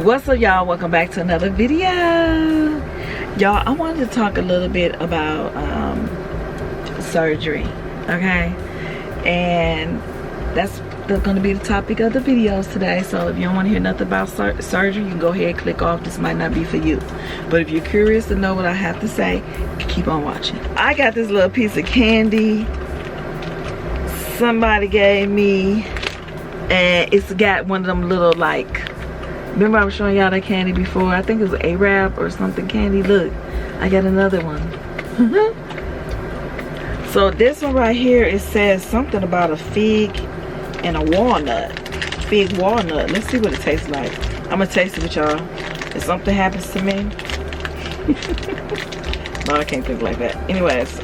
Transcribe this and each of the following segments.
What's up, y'all? Welcome back to another video. Y'all, I wanted to talk a little bit about surgery, okay? And that's going to be the topic of the videos today. So if you don't want to hear nothing about surgery, you can go ahead and click off. This might not be for you, but if you're curious to know what I have to say, keep on watching. I got this little piece of candy somebody gave me, and it's got one of them little, like, remember I was showing y'all that candy before? I think it was Arab or something candy. Look, I got another one. So this one right here, it says something about a fig and a walnut. Fig walnut. Let's see what it tastes like. I'm gonna taste it with y'all. If something happens to me. No, I can't think like that. Anyways,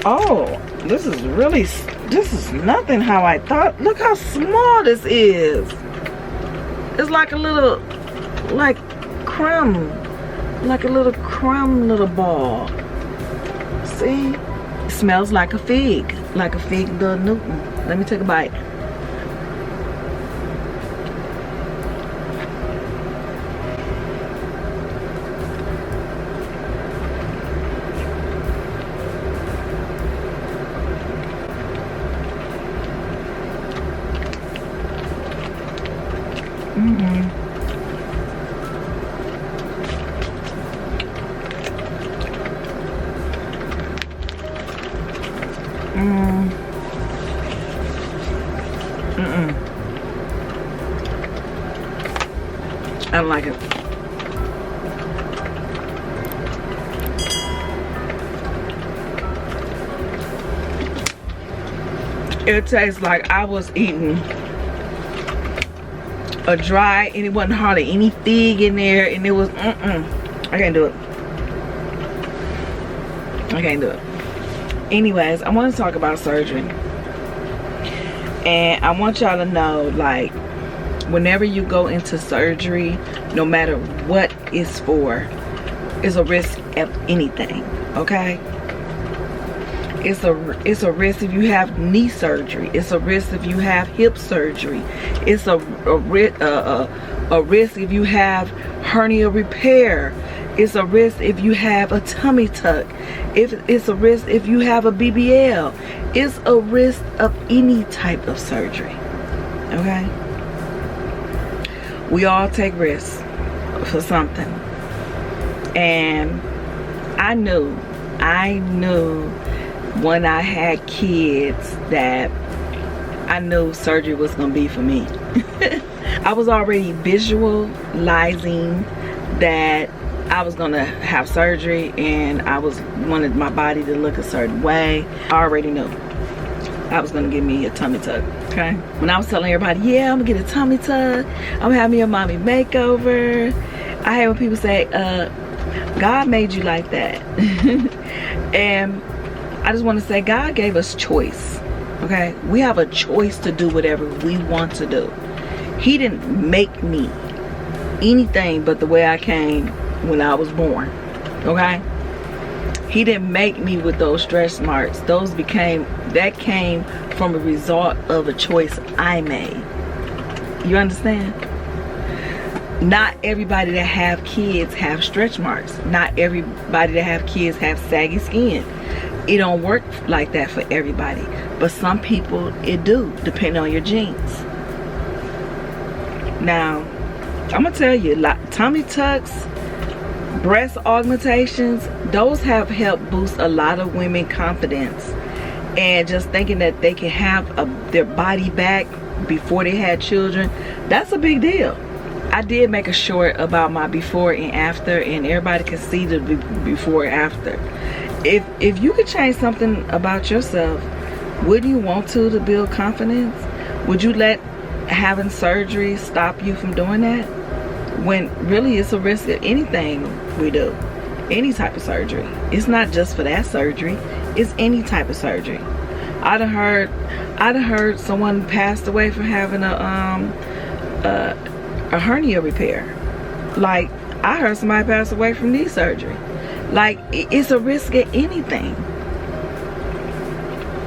oh, this is nothing how I thought. Look how small this is. It's like a little, like crumb, like a little crumb little ball. See? It smells like a fig little Newton. Let me take a bite. I don't like it. It tastes like I was eating a dry, and it wasn't hardly any fig in there, and it was I can't do it. I can't do it. Anyways, I want to talk about surgery, and I want y'all to know, like, whenever you go into surgery, no matter what it's for, it's a risk of anything, okay? It's a risk if you have knee surgery. It's a risk if you have hip surgery. It's a risk if you have hernia repair. It's a risk if you have a tummy tuck. It's a risk if you have a BBL. It's a risk of any type of surgery, okay? We all take risks for something. And I knew when I had kids that I knew surgery was going to be for me. I was already visualizing that I was going to have surgery, and I wanted my body to look a certain way. I already knew I was going to give me a tummy tuck, okay? When I was telling everybody, yeah, I'm going to get a tummy tuck, I'm going to have me a mommy makeover, I hate when people say, God made you like that. And I just want to say, God gave us choice, okay? We have a choice to do whatever we want to do. He didn't make me anything but the way I came when I was born, okay? He didn't make me with those stretch marks. That came from a result of a choice I made. You understand? Not everybody that have kids have stretch marks. Not everybody that have kids have saggy skin. It don't work like that for everybody. But some people, it do, depending on your genes. Now, I'm going to tell you, like, tummy tucks, breast augmentations, those have helped boost a lot of women confidence, and just thinking that they can have their body back before they had children. That's a big deal. I did make a short about my before and after, and everybody can see the before and after. If you could change something about yourself, wouldn't you want to build confidence? Would you let having surgery stop you from doing that? When really it's a risk of anything we do, any type of surgery. It's not just for that surgery, it's any type of surgery. I'd have heard someone passed away from having a hernia repair. Like, I heard somebody pass away from knee surgery. Like, it's a risk of anything.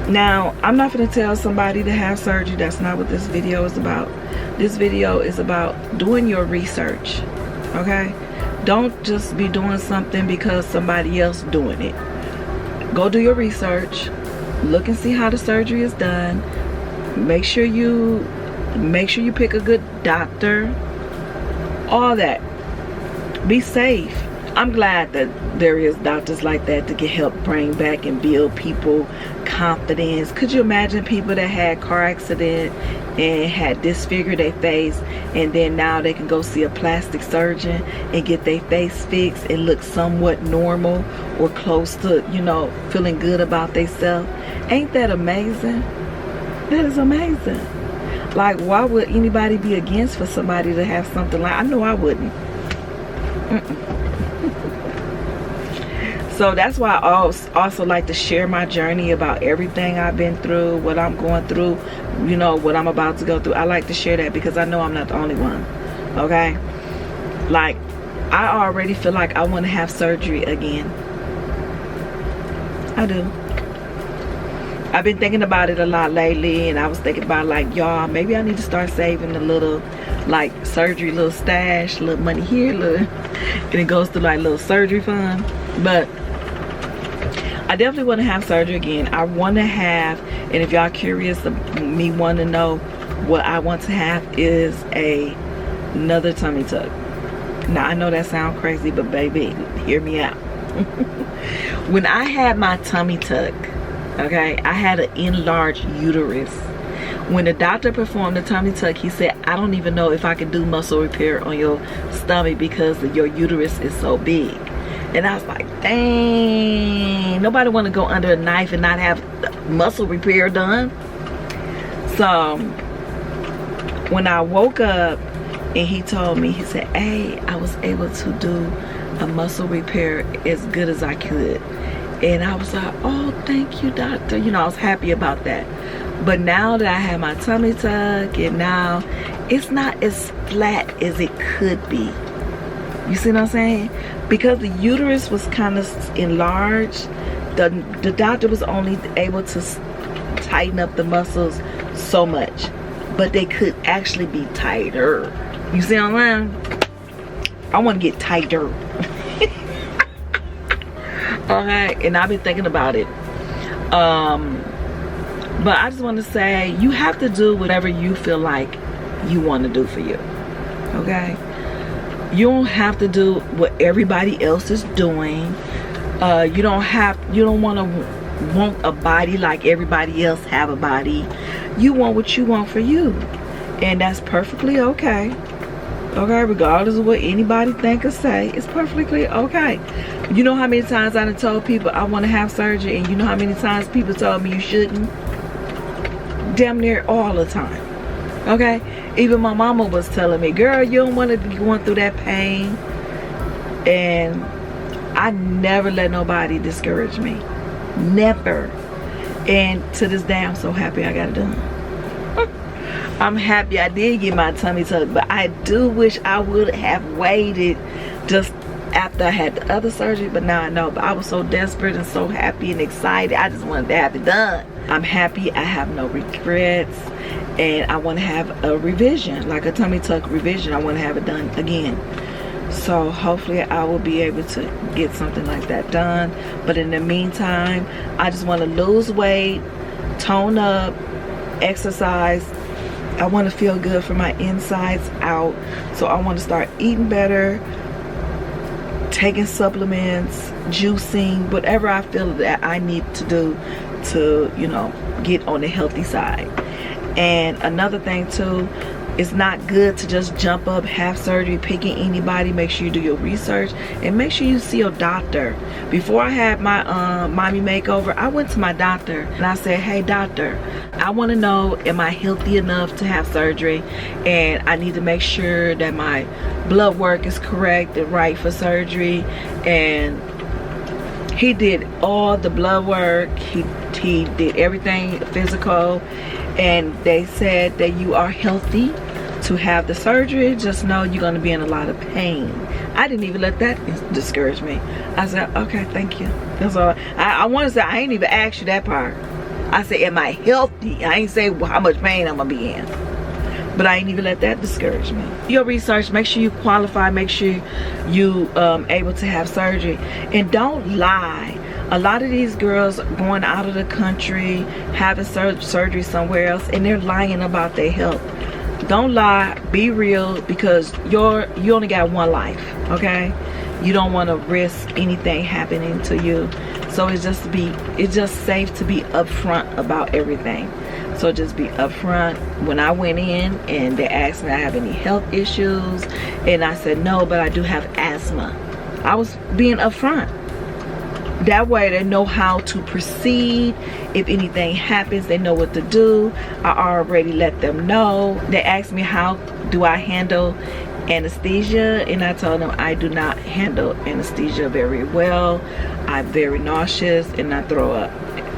Now, I'm not going to tell somebody to have surgery. That's not what this video is about. This video is about doing your research, okay? Don't just be doing something because somebody else doing it. Go do your research. Look and see how the surgery is done. Make sure you pick a good doctor. All that. Be safe. I'm glad that there is doctors like that can help bring back and build people confidence. Could you imagine people that had car accident and had disfigured their face, and then now they can go see a plastic surgeon and get their face fixed and look somewhat normal or close to, you know, feeling good about themselves? Ain't that amazing? That is amazing. Like, why would anybody be against for somebody to have something like? I know I wouldn't. So that's why I also like to share my journey about everything I've been through, what I'm going through, you know, what I'm about to go through. I like to share that because I know I'm not the only one, okay? Like, I already feel like I want to have surgery again. I do. I've been thinking about it a lot lately, and I was thinking about, like, y'all, maybe I need to start saving a little, like, surgery, little stash, little money here, little, and it goes to, like, little surgery fund. But I definitely want to have surgery again. I want to have, and if y'all curious, me want to know what I want to have is another tummy tuck. Now, I know that sounds crazy, but baby, hear me out. When I had my tummy tuck, okay, I had an enlarged uterus. When the doctor performed the tummy tuck, he said, I don't even know if I can do muscle repair on your stomach because your uterus is so big. And I was like, dang, nobody want to go under a knife and not have muscle repair done. So when I woke up and he told me, he said, hey, I was able to do a muscle repair as good as I could. And I was like, oh, thank you, doctor. You know, I was happy about that. But now that I have my tummy tuck, and now it's not as flat as it could be. You see what I'm saying? Because the uterus was kind of enlarged, the doctor was only able to tighten up the muscles so much. But they could actually be tighter. You see what I'm saying? I want to get tighter. Okay, and I've been thinking about it. But I just want to say, you have to do whatever you feel like you want to do for you. Okay? You don't have to do what everybody else is doing. You don't want a body like everybody else have a body. You want what you want for you. And that's perfectly okay. Okay, regardless of what anybody think or say, it's perfectly okay. You know how many times I done told people I want to have surgery, and you know how many times people told me you shouldn't? Damn near all the time. Okay? Even my mama was telling me, girl, you don't want to be going through that pain. And I never let nobody discourage me. Never. And to this day, I'm so happy I got it done. I'm happy I did get my tummy tuck, but I do wish I would have waited just after I had the other surgery. But now I know. But I was so desperate and so happy and excited. I just wanted to have it done. I'm happy. I have no regrets. And I want to have a revision, like a tummy tuck revision. I want to have it done again. So hopefully I will be able to get something like that done. But in the meantime, I just want to lose weight, tone up, exercise. I want to feel good from my insides out. So I want to start eating better, taking supplements, juicing, whatever I feel that I need to do to, you know, get on the healthy side. And another thing too, it's not good to just jump up, have surgery, picking anybody. Make sure you do your research and make sure you see your doctor. Before I had my mommy makeover, I went to my doctor and I said, hey doctor, I want to know, am I healthy enough to have surgery? And I need to make sure that my blood work is correct and right for surgery. And he did all the blood work. He did everything physical. And they said that you are healthy to have the surgery. Just know you're going to be in a lot of pain. I didn't even let that discourage me. I said, okay, thank you. That's all. I want to say, I ain't even asked you that part. I say, am I healthy? I ain't say how much pain I'm gonna be in. But I ain't even let that discourage me. Your research, make sure you qualify, make sure you able to have surgery. And don't lie. A lot of these girls going out of the country, having surgery somewhere else, and they're lying about their health. Don't lie, be real, because you only got one life, okay? You don't want to risk anything happening to you. So it's just safe to be upfront about everything. So just be upfront. When I went in and they asked me if I have any health issues, and I said no, but I do have asthma. I was being upfront. That way they know how to proceed. If anything happens, they know what to do. I already let them know. They asked me how do I handle anesthesia, and I told them I do not handle anesthesia very well. I'm very nauseous and I throw up.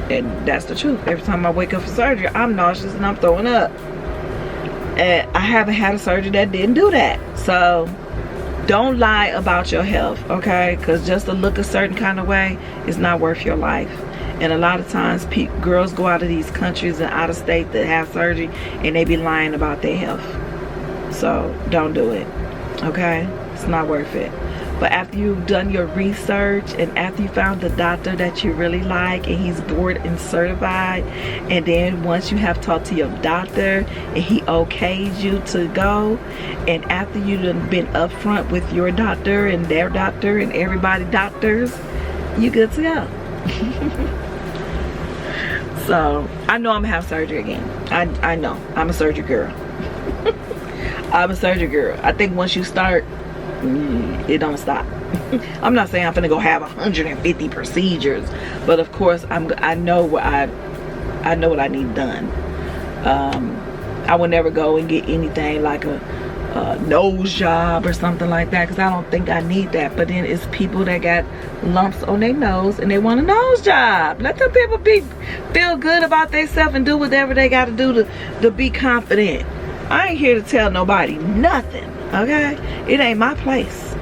And that's the truth. Every time I wake up for surgery, I'm nauseous and I'm throwing up. And I haven't had a surgery that didn't do that. So don't lie about your health, okay? Because just to look a certain kind of way is not worth your life. And a lot of times girls go out of these countries and out of state that have surgery, and they be lying about their health. So don't do it, okay? It's not worth it. But after you've done your research, and after you found the doctor that you really like and he's board and certified, and then once you have talked to your doctor and he okays you to go, and after you've been upfront with your doctor and their doctor and everybody doctors, you good to go. So I know I'm gonna have surgery again. I know. I'm a surgery girl. I'm a surgery girl. I think once you start, it don't stop. I'm not saying I'm gonna go have 150 procedures, but of course I know what I need done. I would never go and get anything like a nose job or something like that, because I don't think I need that. But then it's people that got lumps on their nose and they want a nose job. Let them people feel good about themselves and do whatever they got to do to be confident. I ain't here to tell nobody nothing, okay? It ain't my place.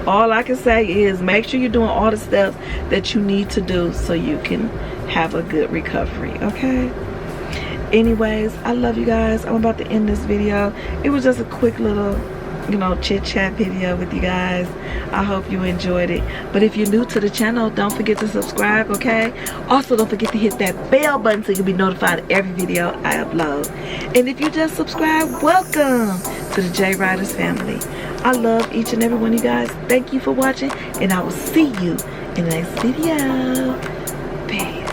All I can say is make sure you're doing all the steps that you need to do so you can have a good recovery, okay? Anyways, I love you guys. I'm about to end this video. It was just a quick little, chit chat video with you guys. I hope you enjoyed it. But if you're new to the channel, don't forget to subscribe, okay? Also, don't forget to hit that bell button so you can be notified of every video I upload. And if you just subscribed, welcome to the J Riders family. I love each and every one of you guys. Thank you for watching, and I will see you in the next video. Peace.